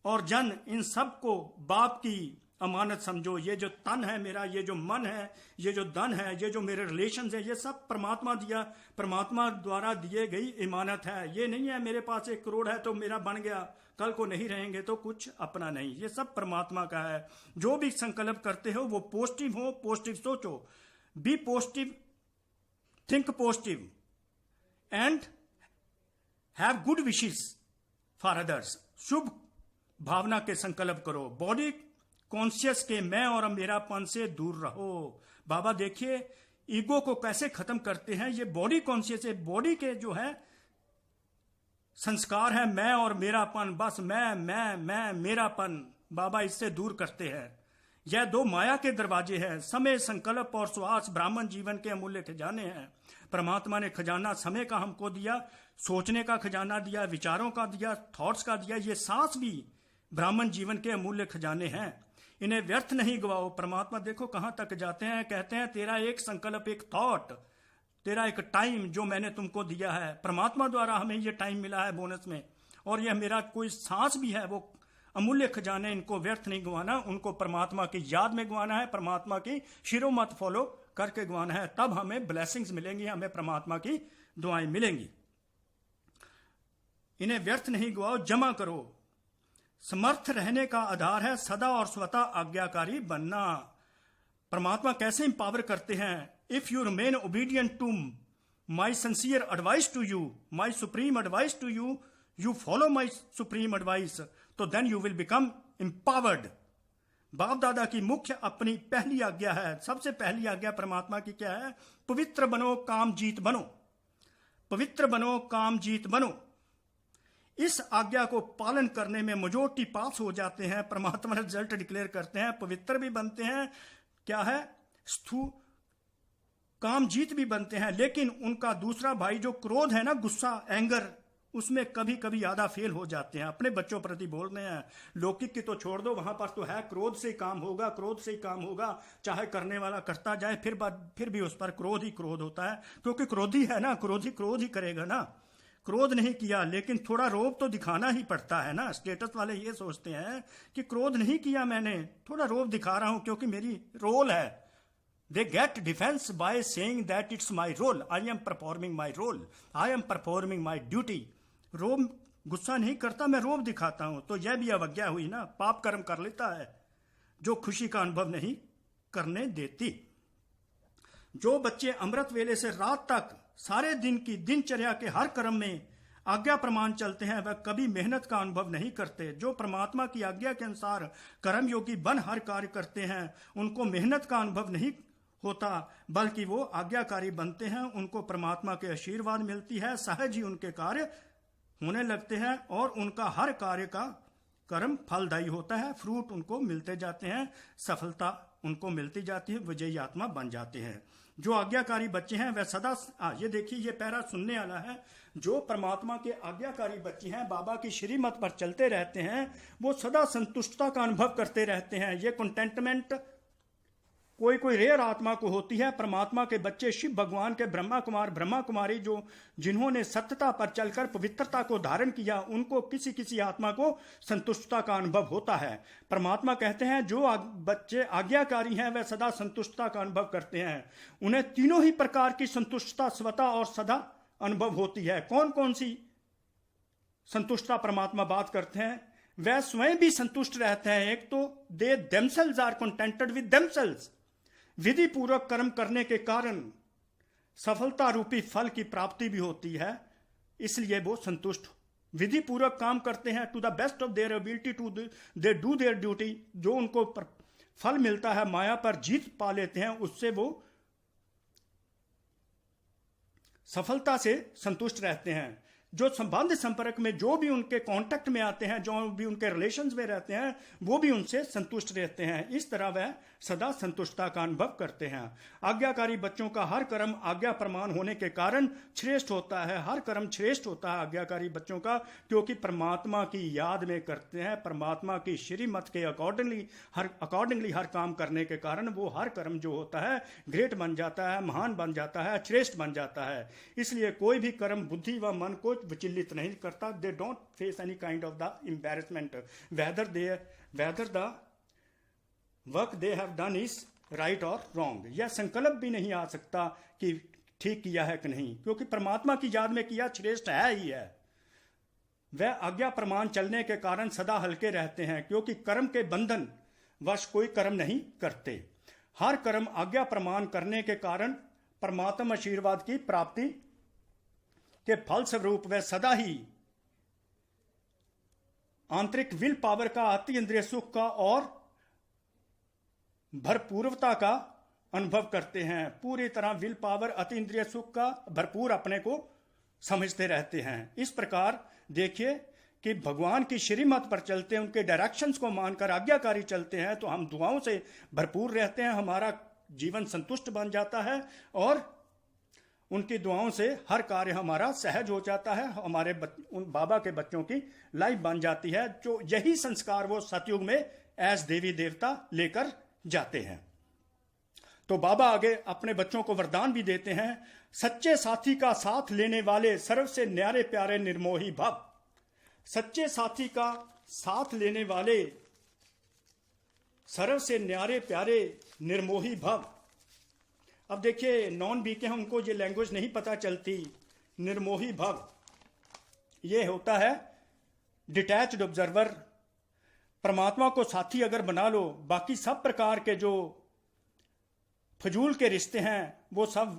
और जन इन सब को बाप की अमानत समझो। ये जो तन है मेरा, ये जो मन है, ये जो धन है, ये जो मेरे रिलेशन है, ये सब परमात्मा द्वारा दिए गई इमानत है। ये नहीं है मेरे पास 1 करोड़ है तो मेरा बन गया, कल को नहीं रहेंगे तो कुछ अपना नहीं। ये सब परमात्मा का है। जो भी संकल्प करते हो वो पॉजिटिव हो, पॉजिटिव सोचो, be positive, think positive and have good wishes for others. शुभ भावना के संकल्प करो। बॉडी कॉन्शियस के मैं और मेरापन से दूर रहो। बाबा देखिए ईगो को कैसे खत्म करते हैं। ये बॉडी कॉन्शियस है, बॉडी के जो है संस्कार है मैं और मेरापन, बस मैं मेरापन, बाबा इससे दूर करते हैं। यह 2 माया के दरवाजे हैं। समय, संकल्प और श्वास ब्राह्मण जीवन के अमूल्य खजाने हैं। परमात्मा ने खजाना समय का हमको दिया, सोचने का खजाना दिया, विचारों का दिया, थॉट्स का दिया। ये सांस भी ब्राह्मण जीवन के अमूल्य खजाने हैं, इन्हें व्यर्थ नहीं गवाओ। परमात्मा देखो कहां तक जाते हैं, कहते हैं तेरा एक संकल्प, एक थॉट, तेरा एक टाइम जो मैंने तुमको दिया है, परमात्मा द्वारा हमें ये टाइम मिला है बोनस में, और यह मेरा कोई सांस भी है, वो अमूल्य खजाने, इनको व्यर्थ नहीं गंवाना, उनको परमात्मा की याद में गंवाना है, परमात्मा की शिरोमत फॉलो करके गंवाना है। तब हमें ब्लेसिंग्स मिलेंगी, हमें परमात्मा की दुआएं मिलेंगी। इन्हें व्यर्थ नहीं गवाओ, जमा करो। समर्थ रहने का आधार है सदा और स्वतः आज्ञाकारी बनना। परमात्मा कैसे इंपावर करते हैं? If you remain obedient to my sincere advice to you, my supreme advice to you, you follow my supreme advice, तो then you will become empowered. बाप दादा की मुख्य अपनी पहली आज्ञा है, सबसे पहली आज्ञा परमात्मा की क्या है? पवित्र बनो, काम जीत बनो। पवित्र बनो, काम जीत बनो। इस आज्ञा को पालन करने में मेजॉरिटी पास हो जाते हैं, परमात्मा रिजल्ट डिक्लेयर करते हैं, पवित्र भी बनते हैं, क्या है, काम जीत भी बनते हैं। लेकिन उनका दूसरा भाई जो क्रोध है ना, गुस्सा, एंगर, उसमें कभी कभी आधा फेल हो जाते हैं। अपने बच्चों प्रति बोल रहे हैं, लौकिक की तो छोड़ दो, वहां पर तो है क्रोध से ही काम होगा, क्रोध से ही काम होगा, चाहे करने वाला करता जाए, फिर भी उस पर क्रोध ही क्रोध होता है, क्योंकि क्रोधी है ना, क्रोध ही करेगा ना। क्रोध नहीं किया लेकिन थोड़ा रोब तो दिखाना ही पड़ता है ना। स्टेटस वाले ये सोचते हैं कि क्रोध नहीं किया मैंने, थोड़ा रोब दिखा रहा हूं क्योंकि मेरी रोल है। They get defence by saying that it's my role, I am performing my role, I am performing my duty. रोब गुस्सा नहीं करता, मैं रोब दिखाता हूं, तो यह भी अवज्ञा हुई ना, पाप कर्म कर लेता है जो खुशी का अनुभव नहीं करने देती। जो बच्चे अमृत वेले से रात तक सारे दिन की दिनचर्या के हर कर्म में आज्ञा प्रमाण चलते हैं, वह कभी मेहनत का अनुभव नहीं करते। जो परमात्मा की आज्ञा के अनुसार कर्मयोगी बन हर कार्य करते हैं, उनको मेहनत का अनुभव नहीं होता, बल्कि वो आज्ञाकारी बनते हैं। उनको परमात्मा के आशीर्वाद मिलती है, सहज ही उनके कार्य होने लगते हैं और उनका हर कार्य का कर्म फलदायी होता है, फ्रूट उनको मिलते जाते हैं, सफलता उनको मिलती जाती है, विजयी आत्मा बन जाते हैं। जो आज्ञाकारी बच्चे हैं वह सदा, ये देखिए ये पैरा सुनने वाला है, जो परमात्मा के आज्ञाकारी बच्चे हैं, बाबा की श्रीमत पर चलते रहते हैं, वो सदा संतुष्टता का अनुभव करते रहते हैं। ये कंटेंटमेंट कोई रेयर आत्मा को होती है। परमात्मा के बच्चे शिव भगवान के ब्रह्मा कुमार ब्रह्मा कुमारी जो जिन्होंने सत्यता पर चलकर पवित्रता को धारण किया, उनको किसी किसी आत्मा को संतुष्टता का अनुभव होता है। परमात्मा कहते हैं जो बच्चे आज्ञाकारी हैं वह सदा संतुष्टता का अनुभव करते हैं। उन्हें तीनों ही प्रकार की संतुष्टता स्वतः और सदा अनुभव होती है। कौन कौन सी संतुष्टता परमात्मा बात करते हैं? वह स्वयं भी संतुष्ट रहते हैं। एक तो they themselves are contented with themselves, विधि पूर्वक कर्म करने के कारण सफलता रूपी फल की प्राप्ति भी होती है, इसलिए वो संतुष्ट विधि पूर्वक काम करते हैं। To the best of their ability to they do their duty. जो उनको फल मिलता है, माया पर जीत पा लेते हैं, उससे वो सफलता से संतुष्ट रहते हैं। जो संबंध संपर्क में जो भी उनके कांटेक्ट में आते हैं, जो भी उनके रिलेशंस में रहते हैं, वो भी उनसे संतुष्ट रहते हैं। इस तरह वह सदा संतुष्टता का अनुभव करते हैं। आज्ञाकारी बच्चों का हर कर्म आज्ञा प्रमाण होने के कारण श्रेष्ठ होता है। हर कर्म श्रेष्ठ होता है आज्ञाकारी बच्चों का, क्योंकि परमात्मा की याद में करते हैं। परमात्मा की श्रीमत के अकॉर्डिंगली हर काम करने के कारण वो हर कर्म जो होता है ग्रेट बन जाता है, महान बन जाता है, श्रेष्ठ बन जाता है। इसलिए कोई भी कर्म बुद्धि व मन को विचलित नहीं करता। They don't face any kind of the embarrassment whether the work they have done is right और रॉन्ग। यह संकल्प भी नहीं आ सकता कि ठीक किया है कि नहीं, क्योंकि परमात्मा की याद में किया श्रेष्ठ है ही है। वह आज्ञा प्रमाण चलने के कारण सदा हल्के रहते हैं, क्योंकि कर्म के बंधन वश कोई कर्म नहीं करते। हर कर्म आज्ञा प्रमाण करने के कारण परमात्मा आशीर्वाद की प्राप्ति के फल स्वरूप वह सदा ही आंतरिक विल पावर का, अति इंद्रिय सुख का और भरपूरता का अनुभव करते हैं। पूरी तरह विल पावर, अति इंद्रिय सुख का भरपूर अपने को समझते रहते हैं। इस प्रकार देखिए कि भगवान की श्रीमत पर चलते हैं, उनके डायरेक्शंस को मानकर आज्ञाकारी चलते हैं, तो हम दुआओं से भरपूर रहते हैं, हमारा जीवन संतुष्ट बन जाता है और उनकी दुआओं से हर कार्य हमारा सहज हो जाता है। हमारे उन बाबा के बच्चों की लाइफ बन जाती है। जो यही संस्कार वो सतयुग में एज देवी देवता लेकर जाते हैं। तो बाबा आगे अपने बच्चों को वरदान भी देते हैं। सच्चे साथी का साथ लेने वाले सर्व से न्यारे प्यारे निर्मोही भव। सच्चे साथी का साथ लेने वाले सर्व से न्यारे प्यारे निर्मोही भव। अब देखिए नॉन बीके हैं, उनको ये लैंग्वेज नहीं पता चलती। निर्मोही भव ये होता है डिटैच्ड ऑब्जर्वर। परमात्मा को साथी अगर बना लो, बाकी सब प्रकार के जो फजूल के रिश्ते हैं वो सब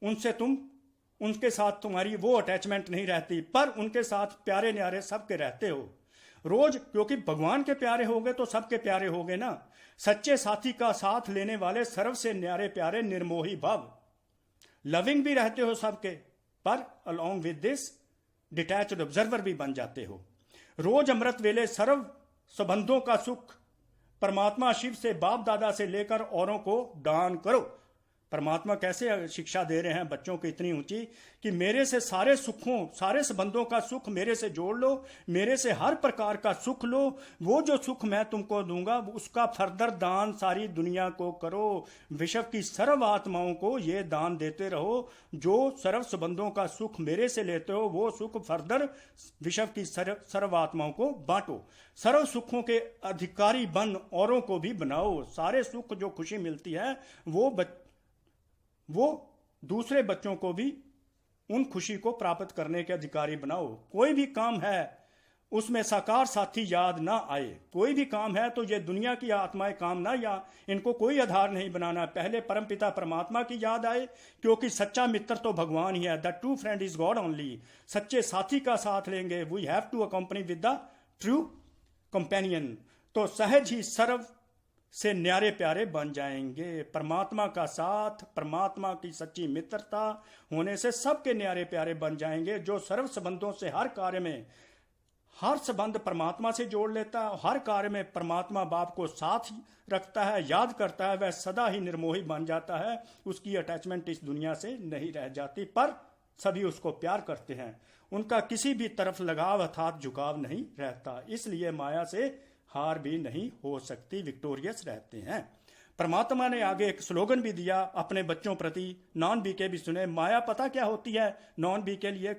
उनके साथ तुम्हारी वो अटैचमेंट नहीं रहती, पर उनके साथ प्यारे न्यारे सबके रहते हो रोज, क्योंकि भगवान के प्यारे हो गए तो सबके प्यारे हो गए ना। सच्चे साथी का साथ लेने वाले सर्व से न्यारे प्यारे निर्मोही भव। लविंग भी रहते हो सबके, पर along with this detached observer भी बन जाते हो। रोज अमृत वेले सर्व संबंधों का सुख परमात्मा शिव से, बाप दादा से लेकर औरों को दान करो। परमात्मा कैसे शिक्षा दे रहे हैं बच्चों को इतनी ऊंची कि मेरे से सारे सुखों, सारे संबंधों का सुख मेरे से जोड़ लो, मेरे से हर प्रकार का सुख लो। वो जो सुख मैं तुमको दूंगा उसका फर्दर दान सारी दुनिया को करो। विश्व की सर्व आत्माओं को ये दान देते रहो। जो सर्व संबंधों का सुख मेरे से लेते हो वो सुख फर्दर विश्व की सर्व आत्माओं को बांटो। सर्व सुखों के अधिकारी बन औरों को भी बनाओ। सारे सुख जो खुशी मिलती है वो दूसरे बच्चों को भी उन खुशी को प्राप्त करने के अधिकारी बनाओ। कोई भी काम है उसमें साकार साथी याद ना आए। कोई भी काम है तो ये दुनिया की आत्माएं काम ना, या इनको कोई आधार नहीं बनाना। पहले परमपिता परमात्मा की याद आए, क्योंकि सच्चा मित्र तो भगवान ही है। The true friend is God only. सच्चे साथी का साथ लेंगे। We have to accompany with the true companion. तो सहज ही सर्व से न्यारे प्यारे बन जाएंगे। परमात्मा का साथ, परमात्मा की सच्ची मित्रता होने से सबके न्यारे प्यारे बन जाएंगे। जो सर्व संबंधों से हर कार्य में हर संबंध परमात्मा से जोड़ लेता है, हर कार्य में परमात्मा बाप को साथ रखता है, याद करता है, वह सदा ही निर्मोही बन जाता है। उसकी अटैचमेंट इस दुनिया से नहीं रह जाती, पर सभी उसको प्यार करते हैं। उनका किसी भी तरफ लगाव अर्थात झुकाव नहीं रहता। इसलिए माया से हार भी नहीं हो सकती, विक्टोरियस रहते हैं। परमात्मा ने आगे एक स्लोगन भी दिया अपने बच्चों प्रति। नॉन बीके भी सुने। माया पता क्या होती है नॉन बी के लिए?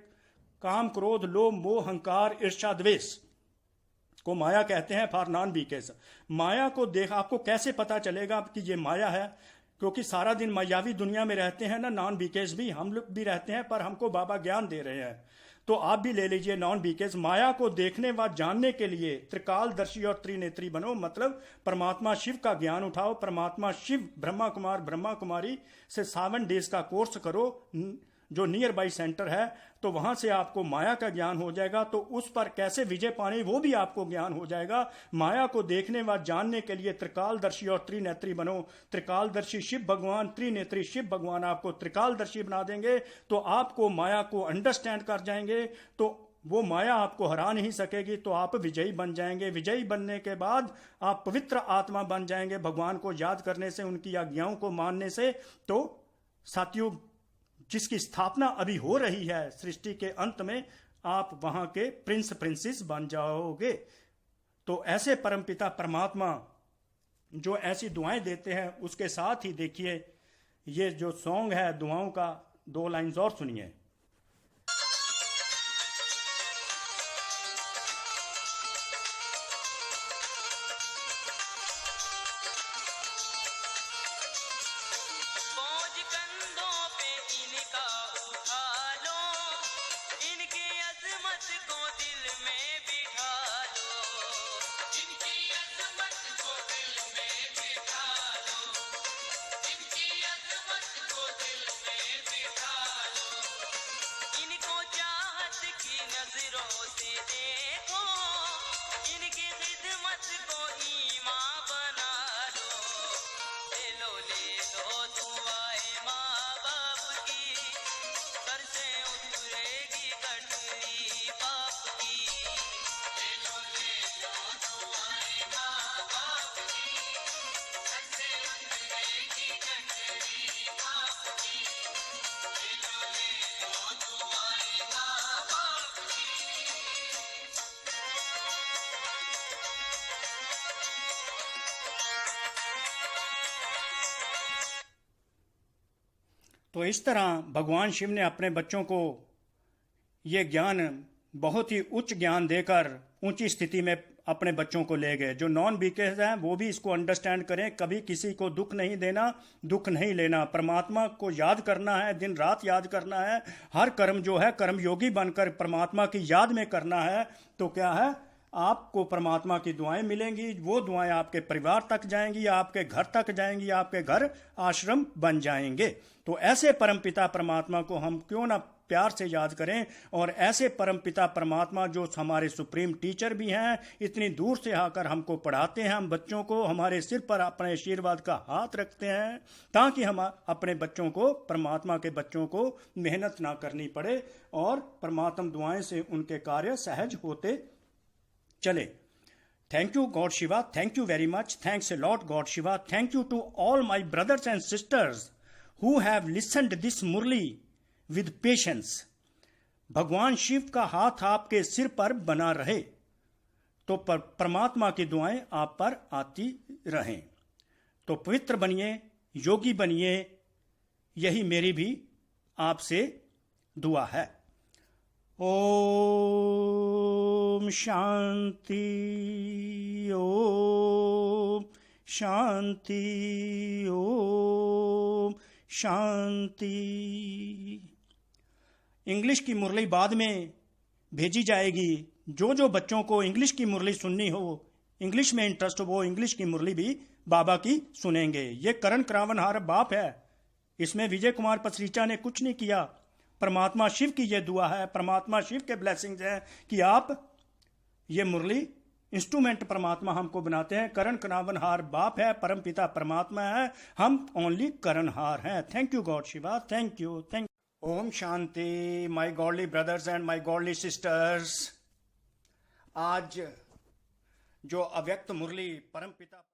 काम, क्रोध, लोभ, मोह, अहंकार, ईर्ष्या, द्वेष को माया कहते हैं फॉर नॉन बीकेस। माया को देख आपको कैसे पता चलेगा कि ये माया है? क्योंकि सारा दिन मायावी दुनिया में रहते हैं ना नॉन बीकेस भी, हम लोग भी रहते हैं, पर हमको बाबा ज्ञान दे रहे हैं। तो आप भी ले लीजिए नॉन बीकेस। माया को देखने व जानने के लिए त्रिकालदर्शी और त्रिनेत्री बनो। मतलब परमात्मा शिव का ज्ञान उठाओ। परमात्मा शिव ब्रह्मा कुमार ब्रह्मा कुमारी से 7 डेज का कोर्स करो, जो नियर बाई सेंटर है। तो वहां से आपको माया का ज्ञान हो जाएगा। तो उस पर कैसे विजय पानी वो भी आपको ज्ञान हो जाएगा। माया को देखने व जानने के लिए त्रिकालदर्शी और त्रिनेत्री बनो। त्रिकालदर्शी शिव भगवान, त्रिनेत्री शिव भगवान आपको त्रिकालदर्शी बना देंगे। तो आपको माया को अंडरस्टैंड कर जाएंगे, तो वो माया आपको हरा नहीं सकेगी। तो आप विजयी बन जाएंगे। विजयी बनने के बाद आप पवित्र आत्मा बन जाएंगे, भगवान को याद करने से, उनकी आज्ञाओं को मानने से। तो साथियों, जिसकी स्थापना अभी हो रही है सृष्टि के अंत में, आप वहां के प्रिंस प्रिंसेस बन जाओगे। तो ऐसे परमपिता परमात्मा जो ऐसी दुआएं देते हैं, उसके साथ ही देखिए ये जो सॉन्ग है दुआओं का, 2 लाइन्स और सुनिए। तो इस तरह भगवान शिव ने अपने बच्चों को ये ज्ञान, बहुत ही उच्च ज्ञान देकर ऊंची स्थिति में अपने बच्चों को ले गए। जो नॉन बीकेस हैं वो भी इसको अंडरस्टैंड करें। कभी किसी को दुख नहीं देना, दुख नहीं लेना। परमात्मा को याद करना है, दिन रात याद करना है। हर कर्म जो है कर्म योगी बनकर परमात्मा की याद में करना है। तो क्या है, आपको परमात्मा की दुआएं मिलेंगी। वो दुआएं आपके परिवार तक जाएंगी, आपके घर तक जाएंगी, आपके घर आश्रम बन जाएंगे। तो ऐसे परमपिता परमात्मा को हम क्यों ना प्यार से याद करें। और ऐसे परमपिता परमात्मा जो हमारे सुप्रीम टीचर भी हैं, इतनी दूर से आकर हमको पढ़ाते हैं, हम बच्चों को हमारे सिर पर अपने आशीर्वाद का हाथ रखते हैं, ताकि हम अपने बच्चों को, परमात्मा के बच्चों को मेहनत ना करनी पड़े और परमात्मा दुआएं से उनके कार्य सहज होते चले। Thank you, God Shiva. Thank you very much. Thanks a lot, God Shiva. Thank you to all my brothers and sisters who have listened this Murli with patience. भगवान शिव का हाथ आपके सिर पर बना रहे, तो परमात्मा की दुआएं आप पर आती रहें। तो पवित्र बनिए, योगी बनिए, यही मेरी भी आपसे दुआ है। ओम शांति, ओम शांति, ओम शांति। इंग्लिश की मुरली बाद में भेजी जाएगी। जो बच्चों को इंग्लिश की मुरली सुननी हो, इंग्लिश में इंटरेस्ट हो, वो इंग्लिश की मुरली भी बाबा की सुनेंगे। ये करण करावनहार बाप है, इसमें विजय कुमार पसरीचा ने कुछ नहीं किया। परमात्मा शिव की ये दुआ है, परमात्मा शिव के ब्लेसिंग्स हैं कि आप ये मुरली इंस्ट्रूमेंट परमात्मा हमको बनाते हैं। करण करावनहार बाप है, परम पिता परमात्मा है, हम ओनली करणहार हैं। Thank you God Shiva, thank you, thank. ओम शांति my godly brothers and my godly sisters. आज जो अव्यक्त मुरली परम पिता